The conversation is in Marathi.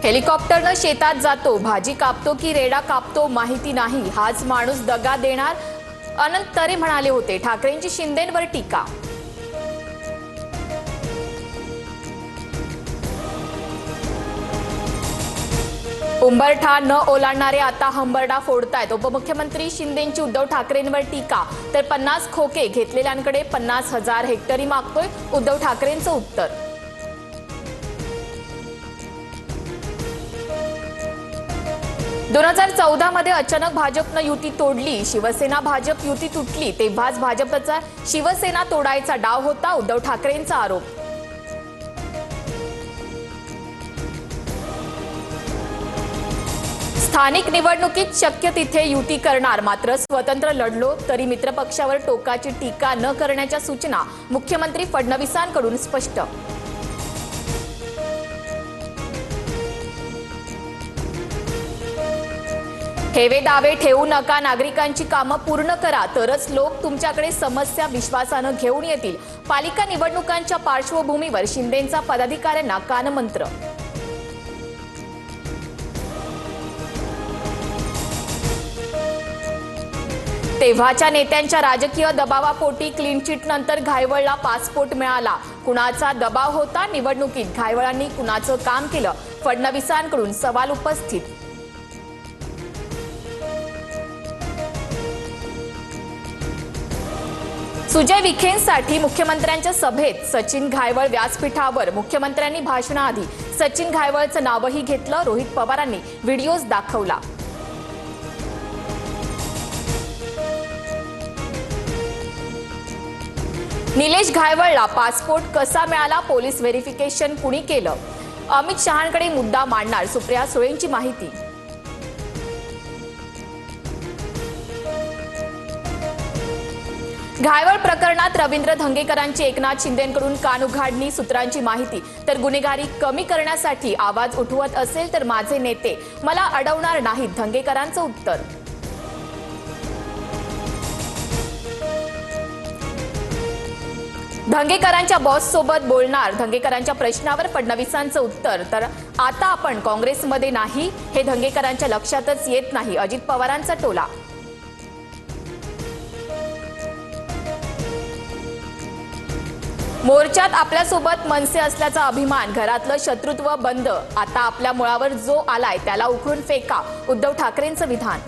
हेलिकॉप्टरनं शेतात जातो, भाजी कापतो की रेडा कापतो माहिती नाही, हाच माणूस दगा देणार, अनंत तरे म्हणाले होते. ठाकरेंची शिंदेंवर टीका. उंबरठा न ओलांडणारे आता हंबरडा फोडतायत. उपमुख्यमंत्री शिंदेंची उद्धव ठाकरेंवर टीका. तर 50 खोके घेतलेल्यांकडे 50,000 हेक्टरी मागतोय उद्धव ठाकरेंचं उत्तर. दोन 2014 मध्ये अचानक भाजपनं युती तोडली. शिवसेना भाजप युती तुटली तेव्हाच भाजपचा शिवसेना तोडायचा डाव होता, उद्धव ठाकरेंचा आरोप. स्थानिक निवडणुकीत शक्य तिथे युती करणार, मात्र स्वतंत्र लढलो तरी मित्रपक्षावर टोकाची टीका न करण्याच्या सूचना मुख्यमंत्री फडणवीसांकडून स्पष्ट. हेवे दावे ठेवू नका, नागरिकांची कामं पूर्ण करा, तरच लोक तुमच्याकडे समस्या विश्वासानं घेऊन येतील. पालिका निवडणुकांच्या पार्श्वभूमीवर शिंदेंचा पदाधिकाऱ्यांना कानमंत्र. तेव्हाच्या नेत्यांच्या राजकीय दबावापोटी क्लीन चिट नंतर घायवळला पासपोर्ट मिळाला. कुणाचा दबाव होता निवडणुकीत? घायवळांनी कुणाचं काम केलं? फडणवीसांकडून सवाल उपस्थित. सुजय विखेंसाठी मुख्यमंत्र्यांच्या सभेत सचिन घायवळ व्यासपीठावर. मुख्यमंत्र्यांनी भाषणाआधी सचिन घायवळचं नावही घेतलं. रोहित पवारांनी व्हिडिओज दाखवला. निलेश घायवळला पासपोर्ट कसा मिळाला? पोलीस व्हेरिफिकेशन कुणी केलं? अमित शहांकडे मुद्दा मांडणार, सुप्रिया सुळेंची माहिती. घायवळ प्रकरणात रवींद्र धंगेकरांची एकनाथ शिंदेंकडून कानउघाडणी, सूत्रांची माहिती. तर गुन्हेगारी कमी करण्यासाठी आवाज उठवत असेल तर माझे नेते मला अडवणार नाहीत, धंगेकरांचं उत्तर. धंगेकरांच्या बॉससोबत बोलणार, धंगेकरांच्या प्रश्नावर फडणवीसांचं उत्तर. तर आता आपण काँग्रेसमध्ये नाही हे धंगेकरांच्या लक्षातच येत नाही, अजित पवारांचा टोला. मोर्चात आपल्यासोबत मनसे असल्याचा अभिमान, घरातलं शत्रुत्व बंद, आता आपल्या मुळावर जो आलाय त्याला उखडून फेका, उद्धव ठाकरेंचं विधान.